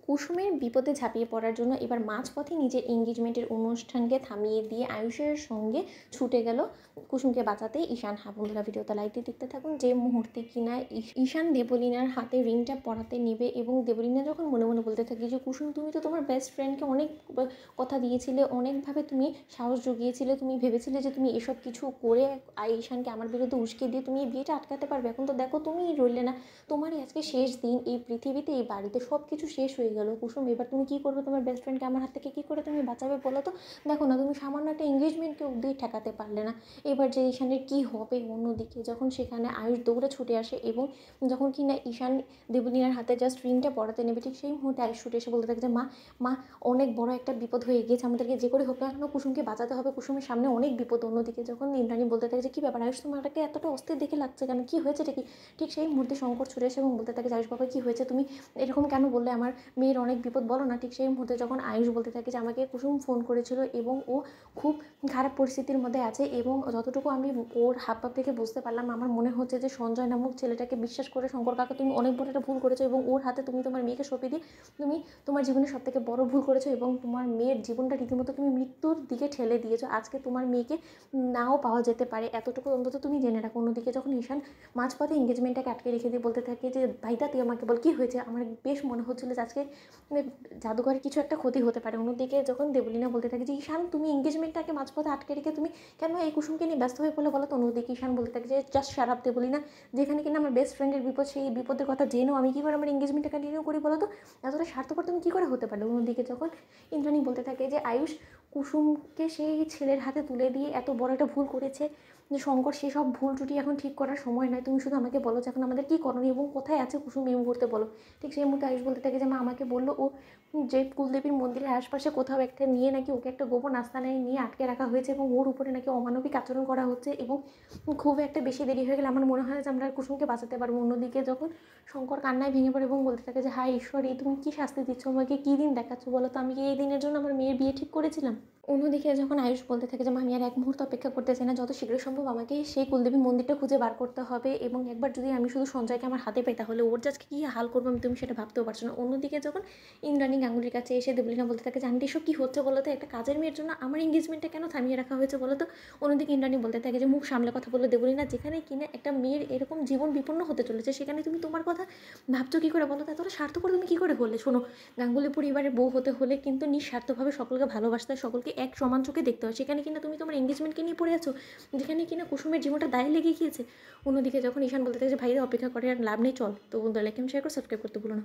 কুসুমের বিপদে ঝাঁপিয়ে পড়ার জন্য এবার মাঝপথে নিজের এঙ্গেজমেন্টের অনুষ্ঠানকে থামিয়ে দিয়ে আয়ুষের সঙ্গে ছুটে গেল কুসুমকে বাঁচাতে ঈশান। বন্ধুরা ভিডিওতে লাইক দিয়ে দেখতে থাকুন। যে মুহূর্তে কিনা ঈশান দেবলীনার হাতে রিংটা পরাতে নেবে এবং দেবলীনা যখন মনে মনে বলতে থাকে যে কুসুম তুমি তো তোমার বেস্ট ফ্রেন্ডকে অনেক কথা দিয়েছিলে, অনেকভাবে তুমি সাহস জুগিয়েছিলে, তুমি ভেবেছিলে যে তুমি এসব কিছু করে ঈশানকে আমার বিরুদ্ধে উস্কে দিয়ে তুমি এই বিয়েটা আটকাতে পারবে। এখন তো দেখো তুমিই রইলে না, তোমারই আজকে শেষ দিন এই পৃথিবীতে, এই বাড়িতে সব কিছু শেষ হয়ে গেল কুসুম। এবার তুমি কী করবে? তোমার বেস্ট ফ্রেন্ডকে আমার হাত থেকে কী করে তুমি বাঁচাবে বলো তো? দেখো না, তুমি সামান্য একটা এঙ্গেজমেন্টকে অবধি ঠেকাতে পারলে না। এবার যে ঈশানের কী হবে? অন্যদিকে যখন সেখানে আয়ুষ দৌড়ে ছুটে আসে এবং যখন কি না ঈশান দেবলীনার হাতে জাস্ট রিংটা পরাতে নেবে, ঠিক সেই মুহূর্তে আয়ুষ ছুটে এসে বলতে থাকে যে মা অনেক বড় একটা বিপদ হয়ে গিয়েছে, আমাদেরকে যে করে হোক না কেন কুসুমকে বাঁচাতে হবে, কুসুমের সামনে অনেক বিপদ। অন্যদিকে যখন ইন্দ্রাণী বলতে থাকে যে কী ব্যাপার আয়ুষ, তোমাকে এতটা অস্থির দেখে লাগছে কেন, কী হয়েছে এটা কি? ঠিক সেই মুহূর্তে শঙ্কর ছুটে এসে এবং বলতে থাকে আয়ুষ বাবা কী হয়েছে, তুমি এরকম কেন বললে, আমার মেয়ের অনেক বিপদ, বলো না। ঠিক সেই মুহূর্তে যখন আয়ুষ বলতে থাকে যে আমাকে কুসুম ফোন করেছিল এবং ও খুব খারাপ পরিস্থিতির মধ্যে আছে এবং যতটুকু আমি ওর হাব ভাব দেখে বুঝতে পারলাম, আমার মনে হচ্ছে যে সঞ্জয় নামক ছেলেটাকে বিশ্বাস করে শঙ্কর কাকা তুমি অনেক বড় একটা ভুল করেছো এবং ওর হাতে তুমি তোমার মেয়েকে সঁপে দিয়ে তুমি তোমার জীবনের সবথেকে বড় ভুল করেছো এবং তোমার মেয়ের জীবনটা রীতিমতো তুমি মৃত্যুর দিকে ঠেলে দিয়েছো। আজকে তোমার মেয়েকে নাও পাওয়া যেতে পারে, এতটুকু অন্তত তুমি জেনে রাখো। অন্যদিকে যখন ঈশান মাঝপথে এঙ্গেজমেন্টটাকে আটকে রেখে দিয়ে বলতে থাকে যে ভাইদা তুই আমাকে বল কী হয়েছে, আমার বেশ মনে হচ্ছিলো যে আজকে জাদুঘরে কিছু একটা ক্ষতি হতে পারে। অন্যদিকে যখন দেবলীনা বলতে থাকে যে ঈশান তুমি এঙ্গেজমেন্টটাকে মাঝপথে আটকে রেখে তুমি কেন এই কুসুমকে নিয়ে ব্যস্ত হয়ে পড়লে বলো তো? অন্যদিকে ঈশান বলতে থাকে যে জাস্ট শারাপ দেবলীনা, যেখানে কিনা আমার বেস্ট ফ্রেন্ডের বিপদ, সেই বিপদের কথা জেনেও আমি কী করে আমার এঙ্গেজমেন্টটা কন্টিনিউ করি বলো তো? এতটা স্বার্থপর তুমি কী করে হতে পারলে? অন্যদিকে যখন ইন্দ্রাণী বলতে থাকে যে আয়ুষ কুসুমকে সেই ছেলের হাতে তুলে দিয়ে এত বড় একটা ভুল করেছে যে শঙ্কর, সেসব ভুল ত্রুটি এখন ঠিক করার সময় নয়, তুমি শুধু আমাকে বলো যে এখন আমাদের কী করণীয় এবং কোথায় আছে কুসুম এই মুহূর্তে বলো। ঠিক সেই মুহূর্তে আয়ুষ বলতে থাকে যে মা আমাকে বললো ও যে কুলদেবীর মন্দিরের আশপাশে কোথাও একটা নিয়ে নাকি ওকে একটা গোপন আস্তানায় নিয়ে আটকে রাখা হয়েছে এবং ওর উপরে নাকি অমানবিক আচরণ করা হচ্ছে এবং খুব একটা বেশি দেরি হয়ে গেলে আমার মনে হয় যে আমরা কুসুমকে বাঁচাতে পারবো। অন্যদিকে যখন শঙ্কর কান্নায় ভেঙে পড়ে এবং বলতে থাকে যে হায় ঈশ্বর, এই তুমি কী শাস্তি দিচ্ছ আমাকে, কী দিন দেখাচ্ছ বলো তো? আমি কি এই দিনের জন্য আমার মেয়ের বিয়ে ঠিক করেছিলাম? অন্যদিকে যখন আয়ুষ বলতে থাকে যে আমি আর এক মুহূর্ত অপেক্ষা করতে চাই না, যত শীঘ্র সম্ভব আমাকে সেই কুলদেবী মন্দিরটা খুঁজে বার করতে হবে এবং একবার যদি আমি শুধু সঞ্জয়কে আমার হাতে পাই তাহলে ওর জাজকে কী হাল করবো আমি, তুমি সেটা ভাবতেও পারছো না। অন্যদিকে যখন ইন্দ্রাণী গাঙ্গুলির কাছে এসে দেবলীনা বলতে থাকে যে আন্টি এসব কী হচ্ছে বলো তো, একটা কাজের মেয়ের জন্য আমার এঙ্গেজমেন্টটা কেন থামিয়ে রাখা হয়েছে বলো তো? অন্যদিকে ইন্দ্রাণী বলতে থাকে যে মুখ সামলে কথা বলে দেবলীনা, যেখানে কিনা একটা মেয়ের এরকম জীবন বিপন্ন হতে চলেছে সেখানে তুমি তোমার কথা ভাবছো কী করে বলো তো? এতটা স্বার্থপর তুমি কী করে হলে? শোনো, গাঙ্গুলি পরিবারের বউ হতে হলে কিন্তু নিঃস্বার্থভাবে সকলকে ভালোবাসতে হয়, সকলকে এক সমান চোখে দেখতে হয়। সেখানে কিনা তুমি তোমার এঙ্গেজমেন্টকে নিয়ে পড়ে আছো, যেখানে কিনা কুসুমের জীবনটা দায়ে লেগে গিয়েছে। অন্যদিকে যখন ঈশান বলতে থাকে যে ভাইরা অপেক্ষা করে আর লাভ নেই, চল। তো বন্ধুরা লাইক, শেয়ার করে সাবস্ক্রাইব করতে ভুলো না।